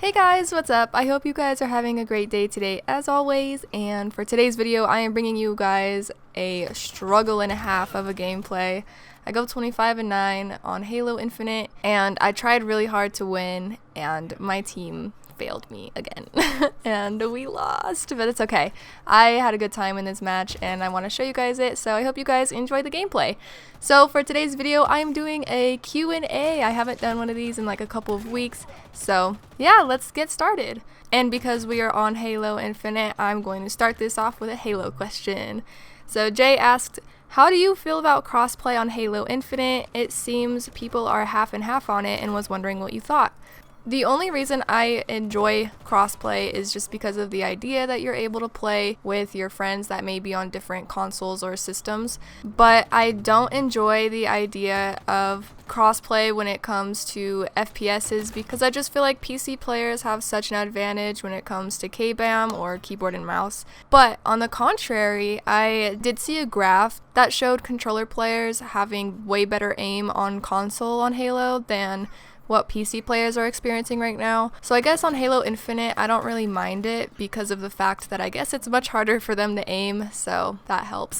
Hey guys, what's up? I hope you guys are having a great day today as always, and for today's video I am bringing you guys a struggle and a half of a gameplay. I go 25-9 on Halo Infinite and I tried really hard to win and my team failed me again and we lost, but it's okay. I had a good time in this match and I want to show you guys it, so I hope you guys enjoy the gameplay. So for today's video I'm doing a Q&A. I haven't done one of these in like a couple of weeks, so yeah, let's get started. And because we are on Halo Infinite, I'm going to start this off with a Halo question. So Jay asked, how do you feel about crossplay on Halo Infinite? It seems people are half and half on it and was wondering what you thought. The only reason I enjoy crossplay is just because of the idea that you're able to play with your friends that may be on different consoles or systems, but I don't enjoy the idea of crossplay when it comes to FPSs because I just feel like PC players have such an advantage when it comes to KBAM or keyboard and mouse. But on the contrary, I did see a graph that showed controller players having way better aim on console on Halo than what PC players are experiencing right now. So I guess on Halo Infinite I don't really mind it because of the fact that I guess it's much harder for them to aim, so that helps.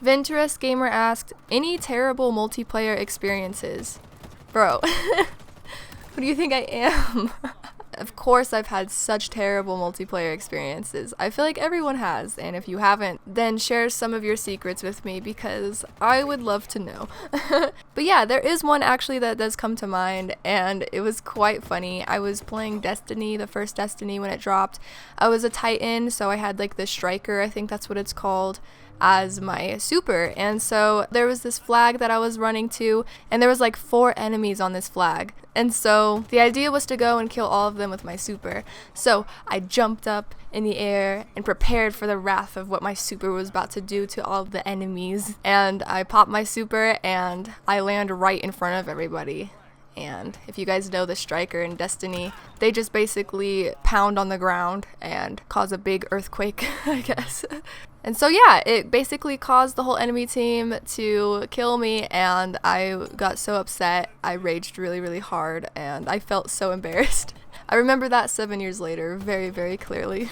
Venturous Gamer asked, any terrible multiplayer experiences? Bro, who do you think I am? Of course I've had such terrible multiplayer experiences. I feel like everyone has, and if you haven't, then share some of your secrets with me because I would love to know. But yeah, there is one actually that does come to mind, and it was quite funny. I was playing Destiny, the first Destiny when it dropped. I was a Titan, so I had like the Striker, I think that's what it's called, as my super, and so there was this flag that I was running to and there was like 4 enemies on this flag, and so the idea was to go and kill all of them with my super. So I jumped up in the air and prepared for the wrath of what my super was about to do to all of the enemies, and I popped my super and I land right in front of everybody. And if you guys know the Striker in Destiny, they just basically pound on the ground and cause a big earthquake, I guess. And so yeah, it basically caused the whole enemy team to kill me, and I got so upset. I raged really hard and I felt so embarrassed. I remember that 7 years later very, very clearly.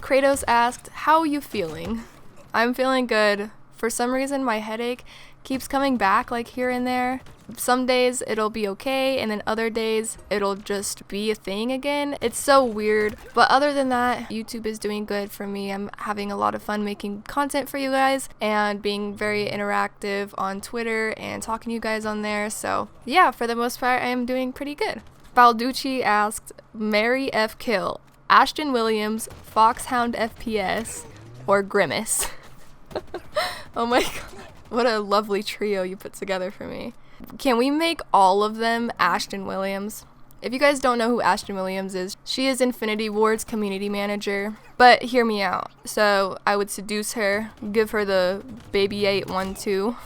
Kratos asked, how are you feeling? I'm feeling good. For some reason my headache keeps coming back like here and there. Some days it'll be okay, and then other days it'll just be a thing again. It's so weird, but other than that, YouTube is doing good for me. I'm having a lot of fun making content for you guys and being very interactive on Twitter and talking to you guys on there. So yeah, for the most part I am doing pretty good. Balducci asked, Mary F. Kill, Ashton Williams, Foxhound FPS, or Grimace? Oh my god, what a lovely trio you put together for me. Can we make all of them Ashton Williams? If you guys don't know who Ashton Williams is, she is Infinity Ward's community manager. But hear me out. So I would seduce her, give her the baby 812,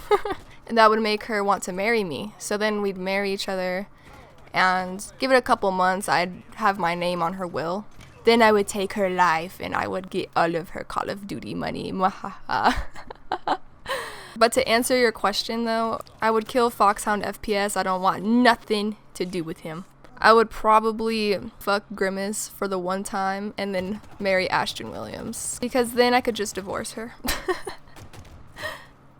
and that would make her want to marry me. So then we'd marry each other, and give it a couple months, I'd have my name on her will. Then I would take her life and I would get all of her Call of Duty money. But to answer your question though, I would kill Foxhound FPS. I don't want nothing to do with him. I would probably fuck Grimace for the one time and then marry Ashton Williams, because then I could just divorce her.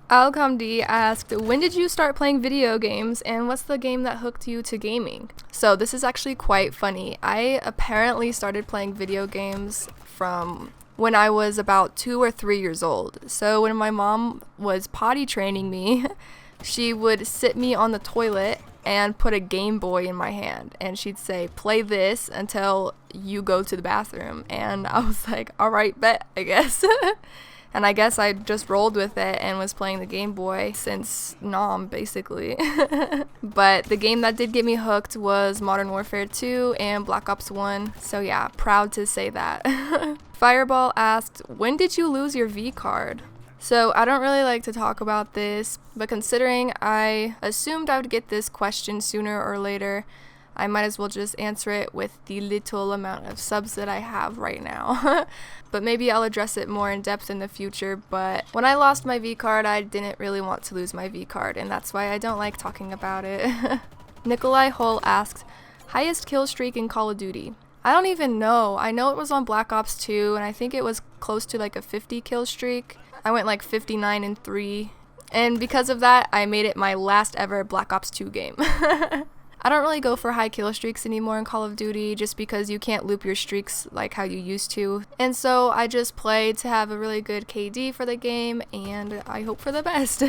Alcomd asked, when did you start playing video games and what's the game that hooked you to gaming? So this is actually quite funny. I apparently started playing video games from when I was about 2 or 3 years old. So when my mom was potty training me, she would sit me on the toilet and put a Game Boy in my hand, and she'd say, play this until you go to the bathroom. And I was like, alright, bet, I guess. And I guess I just rolled with it and was playing the Game Boy since Nom, basically. But the game that did get me hooked was Modern Warfare 2 and Black Ops 1. So yeah, proud to say that. Fireball asked, when did you lose your V card? So I don't really like to talk about this, but considering I assumed I would get this question sooner or later, I might as well just answer it with the little amount of subs that I have right now. But maybe I'll address it more in depth in the future. But when I lost my V card, I didn't really want to lose my V card, and that's why I don't like talking about it. Nikolai Hull asked, Highest kill streak in Call of Duty. I don't even know. I know it was on Black Ops 2, and I think it was close to like a 50 kill streak. I went like 59 and 3. And because of that, I made it my last ever Black Ops 2 game. I don't really go for high kill streaks anymore in Call of Duty just because you can't loop your streaks like how you used to. And so I just play to have a really good KD for the game, and I hope for the best.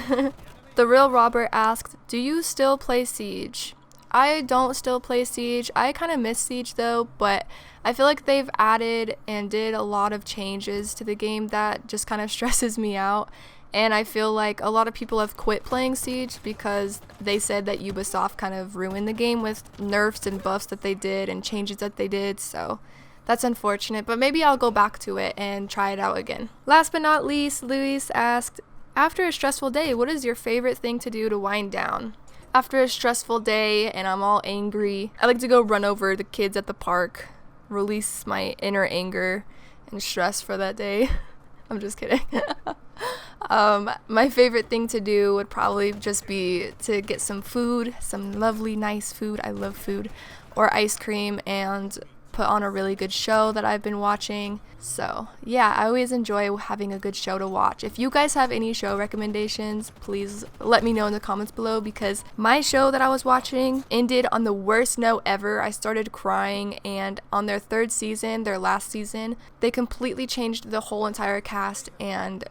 The Real Robert asked, do you still play Siege? I don't still play Siege. I kind of miss Siege though, but I feel like they've added and did a lot of changes to the game that just kind of stresses me out. And I feel like a lot of people have quit playing Siege because they said that Ubisoft kind of ruined the game with nerfs and buffs that they did and changes that they did, so that's unfortunate, but maybe I'll go back to it and try it out again. Last but not least, Luis asked, after a stressful day, what is your favorite thing to do to wind down? After a stressful day and I'm all angry, I like to go run over the kids at the park, release my inner anger and stress for that day. I'm just kidding. My favorite thing to do would probably just be to get some food, some lovely, nice food. I love food. Or ice cream, and put on a really good show that I've been watching. So yeah, I always enjoy having a good show to watch. If you guys have any show recommendations, please let me know in the comments below, because my show that I was watching ended on the worst note ever. I started crying, and on their third season, their last season, they completely changed the whole entire cast, and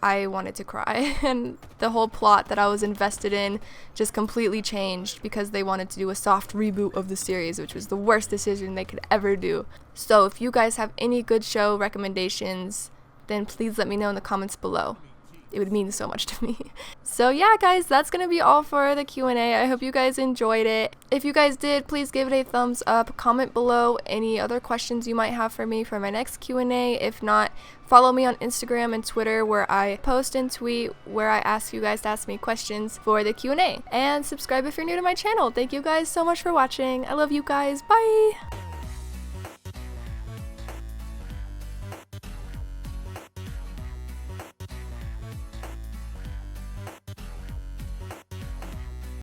I wanted to cry. And the whole plot that I was invested in just completely changed because they wanted to do a soft reboot of the series, which was the worst decision they could ever do. So if you guys have any good show recommendations, then please let me know in the comments below. It would mean so much to me. So yeah, guys, that's gonna be all for the Q&A. I hope you guys enjoyed it. If you guys did, please give it a thumbs up. Comment below any other questions you might have for me for my next Q&A. If not, follow me on Instagram and Twitter, where I post and tweet where I ask you guys to ask me questions for the Q&A. And subscribe if you're new to my channel. Thank you guys so much for watching. I love you guys. Bye!